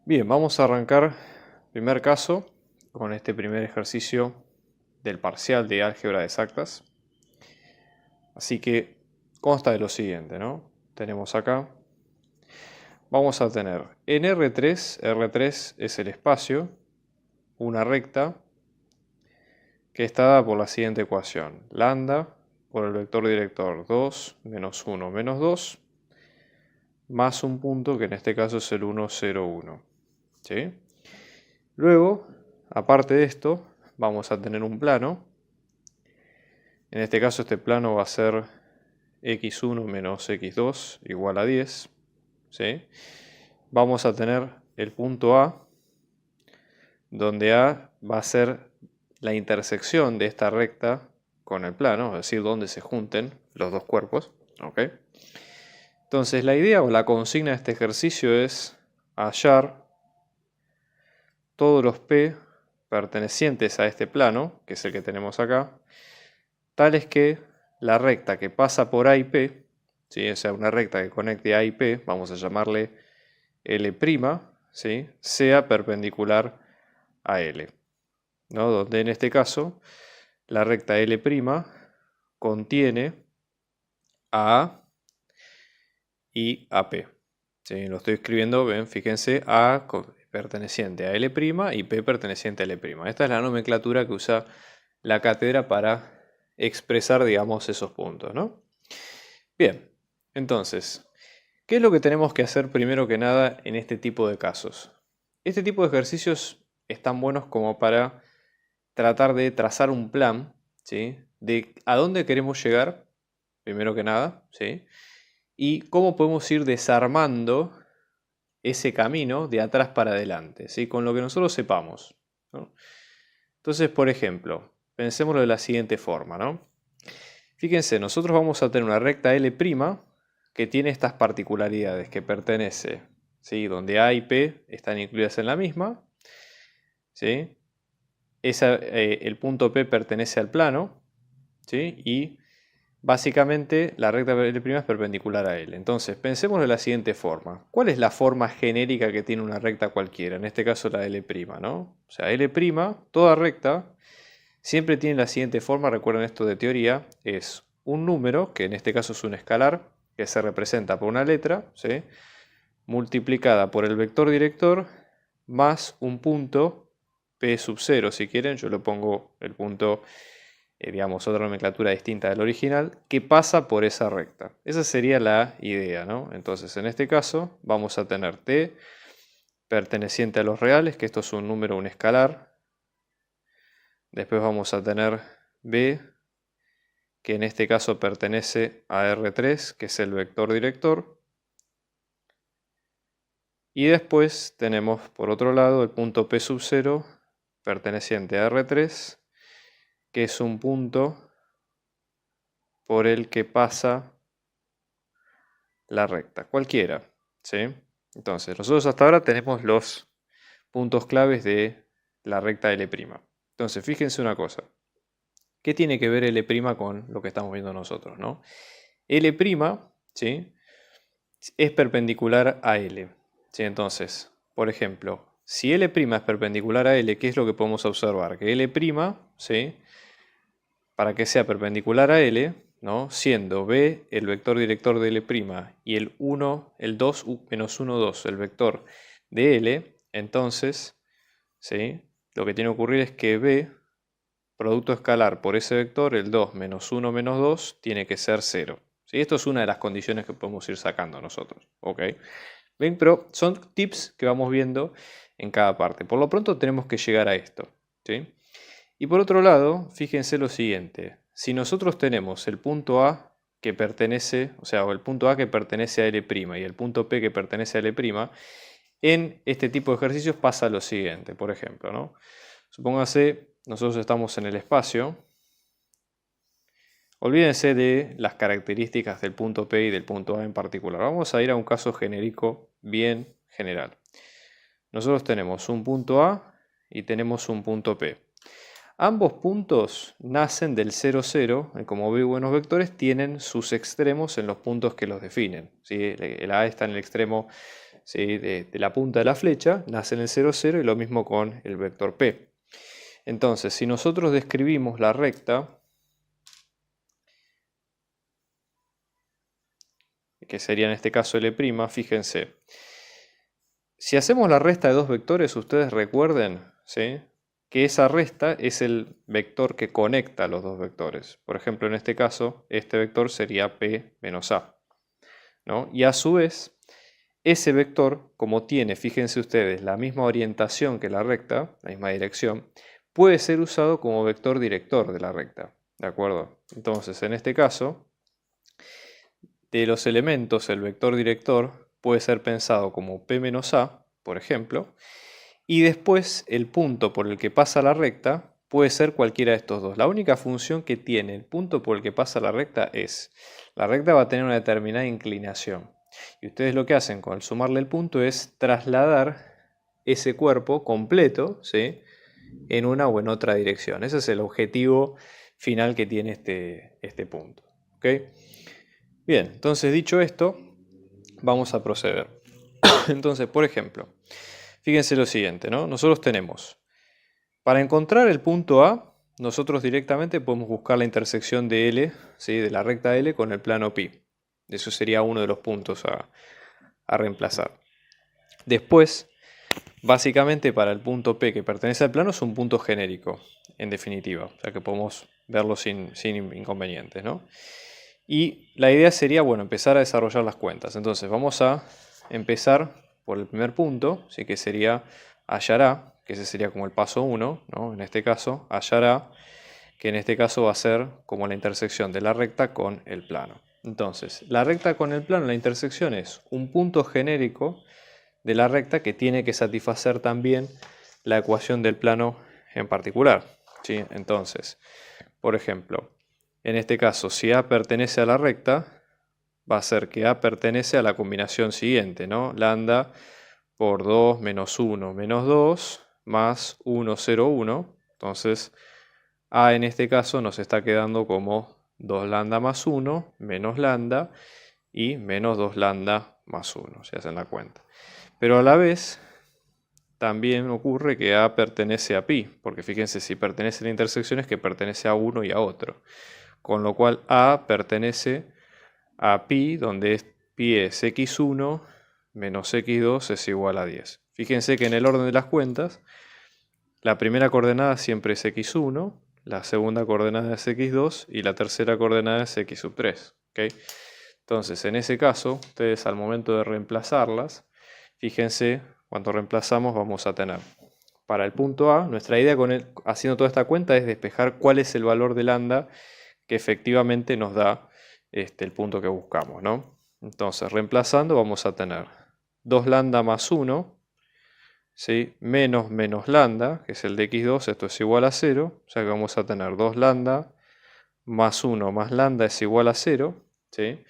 Bien, vamos a arrancar primer caso con este primer ejercicio del parcial de álgebra exactas. Así que consta de lo siguiente, ¿no? Tenemos acá, vamos a tener en R3 es el espacio, una recta que está dada por la siguiente ecuación. Lambda por el vector director 2 menos 1 menos 2 más un punto que en este caso es el 1, 0, 1. ¿Sí? Luego, aparte de esto, vamos a tener un plano. En este caso este plano va a ser x1 menos x2 igual a 10. ¿Sí? Vamos a tener el punto A, donde A va a ser la intersección de esta recta con el plano, es decir, donde se junten los dos cuerpos. ¿Ok? Entonces la idea o la consigna de este ejercicio es hallar todos los P pertenecientes a este plano, que es el que tenemos acá, tales que la recta que pasa por A y P, ¿sí? O sea, una recta que conecte A y P, vamos a llamarle L', ¿sí? Sea perpendicular a L, ¿no? Donde en este caso la recta L' contiene a A y a P. ¿Sí? Lo estoy escribiendo, ven, fíjense, A perteneciente a L' y P perteneciente a L'. Esta es la nomenclatura que usa la cátedra para expresar, digamos, esos puntos, ¿no? Bien, entonces, ¿qué es lo que tenemos que hacer primero que nada en este tipo de casos? Este tipo de ejercicios están buenos como para tratar de trazar un plan, ¿sí? De a dónde queremos llegar, primero que nada, ¿sí? Y cómo podemos ir desarmando ese camino de atrás para adelante, ¿sí? Con lo que nosotros sepamos, ¿no? Entonces, por ejemplo, pensémoslo de la siguiente forma, ¿no? Fíjense, nosotros vamos a tener una recta L' que tiene estas particularidades, que pertenece, ¿sí? Donde A y P están incluidas en la misma, ¿sí? El punto P pertenece al plano, ¿sí? Y básicamente la recta L' es perpendicular a L. Entonces, pensemos de la siguiente forma. ¿Cuál es la forma genérica que tiene una recta cualquiera? En este caso la L', ¿no? O sea, L', toda recta, siempre tiene la siguiente forma, recuerden esto de teoría, es un número, que en este caso es un escalar, que se representa por una letra, ¿sí? Multiplicada por el vector director, más un punto P sub 0, si quieren, yo le pongo el punto, digamos, otra nomenclatura distinta del original, que pasa por esa recta. Esa sería la idea, ¿no? Entonces, en este caso, vamos a tener T perteneciente a los reales, que esto es un número, un escalar. Después vamos a tener B, que en este caso pertenece a R3, que es el vector director. Y después tenemos, por otro lado, el punto P sub 0, perteneciente a R3, que es un punto por el que pasa la recta, cualquiera, ¿sí? Entonces, nosotros hasta ahora tenemos los puntos claves de la recta L'. Entonces, fíjense una cosa. ¿Qué tiene que ver L' con lo que estamos viendo nosotros, ¿no? L', ¿sí? Es perpendicular a L, ¿sí? Entonces, por ejemplo, si L' es perpendicular a L, ¿qué es lo que podemos observar? Que L', ¿sí? Para que sea perpendicular a L, ¿no? Siendo B el vector director de L' y el 1, el 2, menos 1, 2, el vector de L, entonces, ¿sí? Lo que tiene que ocurrir es que B, producto escalar por ese vector, el 2 menos 1 menos 2, tiene que ser 0. ¿Sí? Esto es una de las condiciones que podemos ir sacando nosotros. ¿Ok? ¿Ven? Pero son tips que vamos viendo en cada parte. Por lo pronto tenemos que llegar a esto, ¿sí? Y por otro lado, fíjense lo siguiente. Si nosotros tenemos el punto A que pertenece, o sea, el punto A que pertenece a L' y el punto P que pertenece a L', en este tipo de ejercicios pasa lo siguiente, por ejemplo, ¿no? Supóngase, nosotros estamos en el espacio. Olvídense de las características del punto P y del punto A en particular. Vamos a ir a un caso genérico bien general. Nosotros tenemos un punto A y tenemos un punto P. Ambos puntos nacen del 0, 0, y como veo buenos vectores tienen sus extremos en los puntos que los definen, ¿sí? El A está en el extremo ¿sí? de la punta de la flecha, nace en el 0, 0 y lo mismo con el vector P. Entonces, si nosotros describimos la recta, que sería en este caso L', fíjense, si hacemos la resta de dos vectores, ustedes recuerden, ¿sí? que esa resta es el vector que conecta los dos vectores. Por ejemplo, en este caso, este vector sería P menos A, ¿no? Y a su vez, ese vector, como tiene, fíjense ustedes, la misma orientación que la recta, la misma dirección, puede ser usado como vector director de la recta, ¿de acuerdo? Entonces, en este caso, de los elementos, el vector director puede ser pensado como P menos A, por ejemplo, y después el punto por el que pasa la recta puede ser cualquiera de estos dos. La única función que tiene el punto por el que pasa la recta es, la recta va a tener una determinada inclinación. Y ustedes lo que hacen con sumarle el punto es trasladar ese cuerpo completo, ¿sí? en una o en otra dirección. Ese es el objetivo final que tiene este punto. ¿Ok? Bien, entonces dicho esto, vamos a proceder. Entonces, por ejemplo, fíjense lo siguiente, ¿no? Nosotros tenemos, para encontrar el punto A, nosotros directamente podemos buscar la intersección de L, ¿sí? de la recta L con el plano pi. Eso sería uno de los puntos a reemplazar. Después, básicamente para el punto P que pertenece al plano es un punto genérico, en definitiva. O sea que podemos verlo sin inconvenientes, ¿no? Y la idea sería, bueno, empezar a desarrollar las cuentas. Entonces vamos a empezar por el primer punto, ¿sí? que sería hallar A, que ese sería como el paso 1, ¿no? En este caso, hallar A, que en este caso va a ser como la intersección de la recta con el plano. Entonces, la recta con el plano, la intersección es un punto genérico de la recta que tiene que satisfacer también la ecuación del plano en particular, ¿sí? Entonces, por ejemplo, en este caso, si A pertenece a la recta, va a ser que A pertenece a la combinación siguiente, ¿no? Lambda por 2 menos 1 menos 2 más 1, 0, 1. Entonces, A en este caso nos está quedando como 2 lambda más 1 menos lambda y menos 2 lambda más 1, si hacen la cuenta. Pero a la vez, también ocurre que A pertenece a pi, porque fíjense, si pertenece a la intersección es que pertenece a uno y a otro. Con lo cual A pertenece a pi, donde pi es x1 menos x2 es igual a 10. Fíjense que en el orden de las cuentas, la primera coordenada siempre es x1, la segunda coordenada es x2 y la tercera coordenada es x sub 3. ¿Okay? Entonces, en ese caso, ustedes al momento de reemplazarlas, fíjense, cuando reemplazamos vamos a tener para el punto A, nuestra idea haciendo toda esta cuenta es despejar cuál es el valor de lambda que efectivamente nos da el punto que buscamos, ¿no? Entonces, reemplazando vamos a tener 2 lambda más 1, ¿sí? menos lambda, que es el de x2, esto es igual a 0, o sea que vamos a tener 2 lambda más 1 más lambda es igual a 0, ¿sí?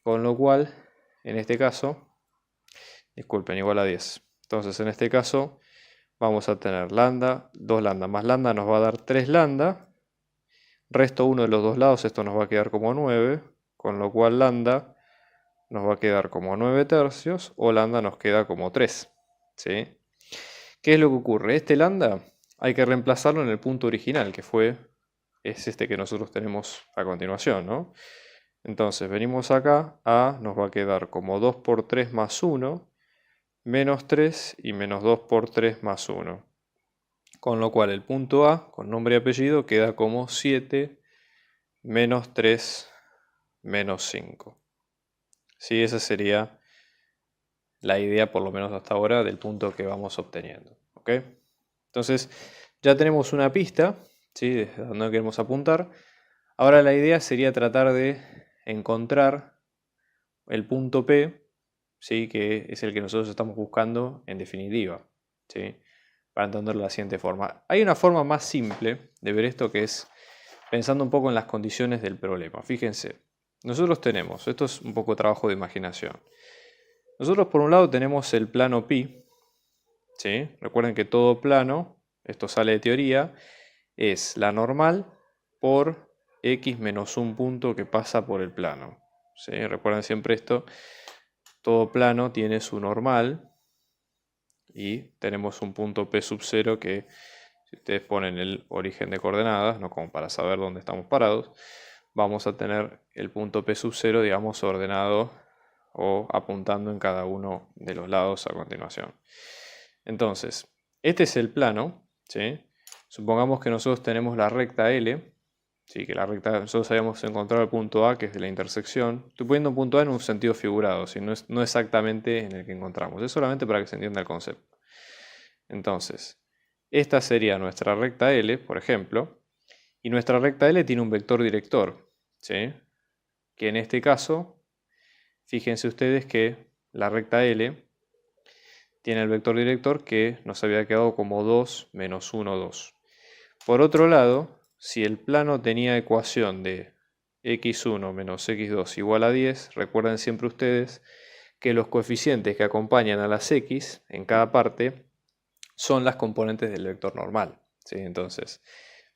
Con lo cual, en este caso, disculpen, igual a 10. Entonces, en este caso, vamos a tener lambda, 2 lambda más lambda nos va a dar 3 lambda. Resto uno de los dos lados, esto nos va a quedar como 9, con lo cual lambda nos va a quedar como 9 tercios o lambda nos queda como 3. ¿Sí? ¿Qué es lo que ocurre? Este lambda hay que reemplazarlo en el punto original, que es este que nosotros tenemos a continuación, ¿no? Entonces venimos acá, A nos va a quedar como 2 por 3 más 1, menos 3 y menos 2 por 3 más 1. Con lo cual el punto A, con nombre y apellido, queda como 7 menos 3 menos 5. Sí, esa sería la idea, por lo menos hasta ahora, del punto que vamos obteniendo. ¿Ok? Entonces, ya tenemos una pista, ¿sí? Desde donde queremos apuntar. Ahora la idea sería tratar de encontrar el punto P, ¿sí? Que es el que nosotros estamos buscando en definitiva, ¿sí? Para entenderlo de la siguiente forma. Hay una forma más simple de ver esto, que es pensando un poco en las condiciones del problema. Fíjense, nosotros tenemos, esto es un poco trabajo de imaginación. Nosotros por un lado tenemos el plano pi, ¿sí? Recuerden que todo plano, esto sale de teoría, es la normal por x menos un punto que pasa por el plano, ¿sí? Recuerden siempre esto, todo plano tiene su normal y tenemos un punto P sub 0 que, si ustedes ponen el origen de coordenadas, no como para saber dónde estamos parados, vamos a tener el punto P sub 0, digamos, ordenado o apuntando en cada uno de los lados a continuación. Entonces, este es el plano, ¿sí? Supongamos que nosotros tenemos la recta L, ¿sí? Que la recta, nosotros habíamos encontrado el punto A, que es de la intersección. Estoy poniendo un punto A en un sentido figurado, ¿sí? No exactamente en el que encontramos, es solamente para que se entienda el concepto. Entonces, esta sería nuestra recta L, por ejemplo, y nuestra recta L tiene un vector director, ¿sí? Que en este caso, fíjense ustedes que la recta L tiene el vector director que nos había quedado como 2 menos 1, 2. Por otro lado, si el plano tenía ecuación de x1 menos x2 igual a 10, recuerden siempre ustedes que los coeficientes que acompañan a las x en cada parte son las componentes del vector normal, ¿sí? Entonces,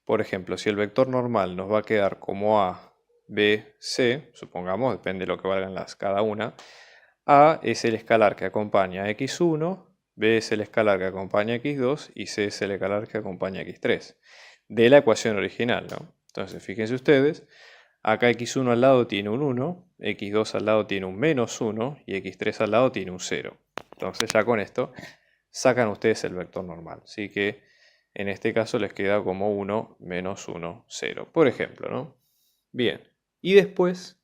por ejemplo, si el vector normal nos va a quedar como a, b, c, supongamos, depende de lo que valgan cada una, a es el escalar que acompaña a x1, b es el escalar que acompaña a x2 y c es el escalar que acompaña a x3 de la ecuación original, ¿no? Entonces, fíjense ustedes, acá x1 al lado tiene un 1, x2 al lado tiene un menos 1 y x3 al lado tiene un 0. Entonces ya con esto sacan ustedes el vector normal. Así que en este caso les queda como 1, menos 1, 0. Por ejemplo, ¿no? Bien. Y después,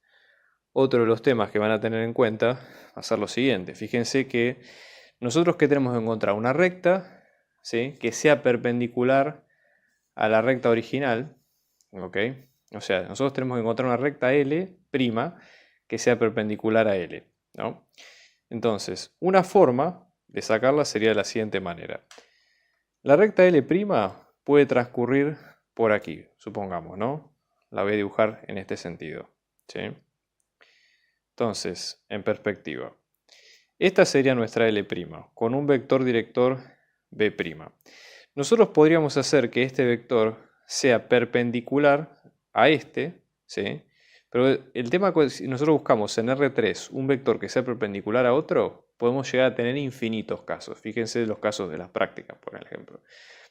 otro de los temas que van a tener en cuenta va a ser lo siguiente. Fíjense que nosotros que tenemos que encontrar una recta, ¿sí? Que sea perpendicular a la recta original, ¿ok? O sea, nosotros tenemos que encontrar una recta L' que sea perpendicular a L, ¿no? Entonces, una forma de sacarla sería de la siguiente manera. La recta L' puede transcurrir por aquí, supongamos, ¿no? La voy a dibujar en este sentido, ¿sí? Entonces, en perspectiva. Esta sería nuestra L' con un vector director B'. Nosotros podríamos hacer que este vector sea perpendicular a este, ¿sí? Pero el tema es que si nosotros buscamos en R3 un vector que sea perpendicular a otro, podemos llegar a tener infinitos casos. Fíjense los casos de las prácticas, por ejemplo.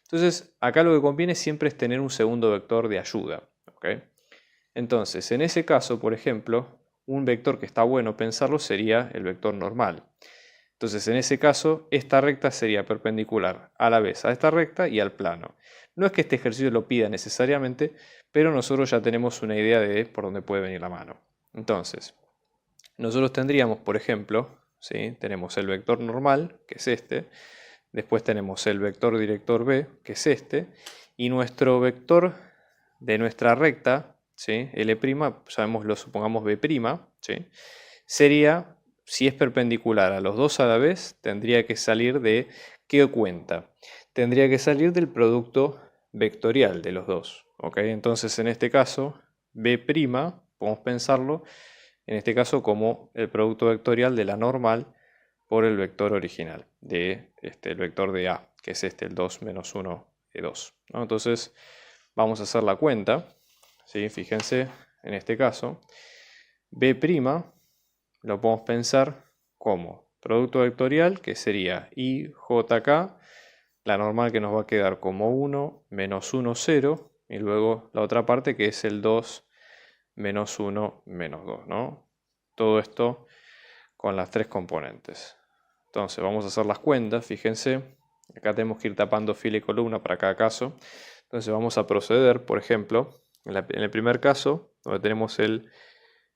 Entonces, acá lo que conviene siempre es tener un segundo vector de ayuda, ¿ok? Entonces, en ese caso, por ejemplo, un vector que está bueno pensarlo sería el vector normal. Entonces, en ese caso, esta recta sería perpendicular a la vez a esta recta y al plano. No es que este ejercicio lo pida necesariamente, pero nosotros ya tenemos una idea de por dónde puede venir la mano. Entonces, nosotros tendríamos, por ejemplo, ¿sí? Tenemos el vector normal, que es este, después tenemos el vector director B, que es este, y nuestro vector de nuestra recta, ¿sí? L', sabemos, lo supongamos B', ¿sí? Sería, si es perpendicular a los dos a la vez, tendría que salir de, ¿qué cuenta? Tendría que salir del producto vectorial de los dos, ¿ok? Entonces, en este caso, B', podemos pensarlo, en este caso, como el producto vectorial de la normal por el vector original, de el vector de A, que es el 2 menos 1 de 2, ¿no? Entonces, vamos a hacer la cuenta, ¿sí? Fíjense, en este caso, B' lo podemos pensar como producto vectorial, que sería IJK, la normal que nos va a quedar como 1, menos 1, 0, y luego la otra parte que es el 2, menos 1, menos 2, ¿no? Todo esto con las tres componentes. Entonces vamos a hacer las cuentas, fíjense, acá tenemos que ir tapando fila y columna para cada caso. Entonces vamos a proceder, por ejemplo, en el primer caso, donde tenemos el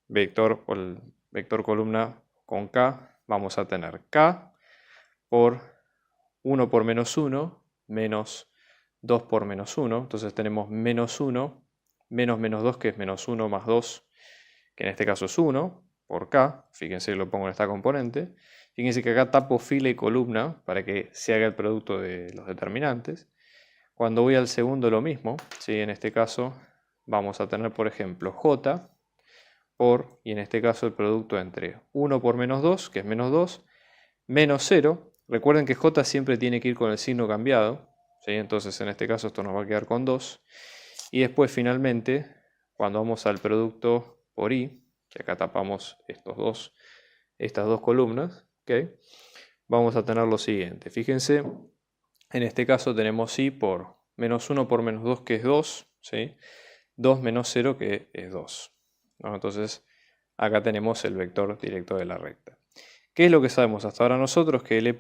vector o el vector columna con K, vamos a tener K por 1 por menos 1, menos 2 por menos 1. Entonces tenemos menos 1, menos menos 2, que es menos 1 más 2, que en este caso es 1, por K. Fíjense que lo pongo en esta componente. Fíjense que acá tapo fila y columna para que se haga el producto de los determinantes. Cuando voy al segundo lo mismo, ¿sí? En este caso vamos a tener, por ejemplo, J por, y en este caso el producto entre 1 por menos 2, que es menos 2, menos 0. Recuerden que J siempre tiene que ir con el signo cambiado, ¿sí? Entonces en este caso esto nos va a quedar con 2. Y después finalmente, cuando vamos al producto por I, que acá tapamos estos dos estas dos columnas, ¿ok? Vamos a tener lo siguiente. Fíjense, en este caso tenemos y por menos 1 por menos 2, que es 2, ¿sí? 2 menos 0, que es 2, ¿no? Entonces, acá tenemos el vector directo de la recta. ¿Qué es lo que sabemos hasta ahora nosotros? Que L',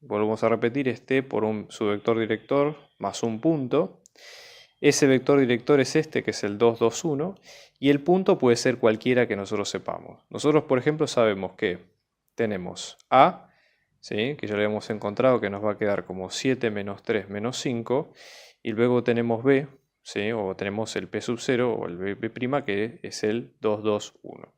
volvemos a repetir, es t por su vector director más un punto. Ese vector director es este, que es el 2, 2, 1, y el punto puede ser cualquiera que nosotros sepamos. Nosotros, por ejemplo, sabemos que tenemos A, ¿sí? Que ya lo hemos encontrado, que nos va a quedar como 7 menos 3 menos 5, y luego tenemos B, ¿sí? O tenemos el P sub 0 o el B', que es el 2, 2, 1.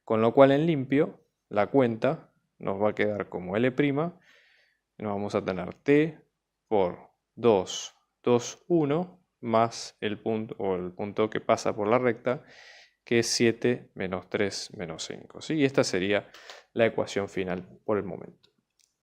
Con lo cual en limpio, la cuenta nos va a quedar como L', y nos vamos a tener T por 2, 2, 1, más el punto, o el punto que pasa por la recta, que es 7 menos 3 menos 5. ¿Sí? Y esta sería la ecuación final por el momento.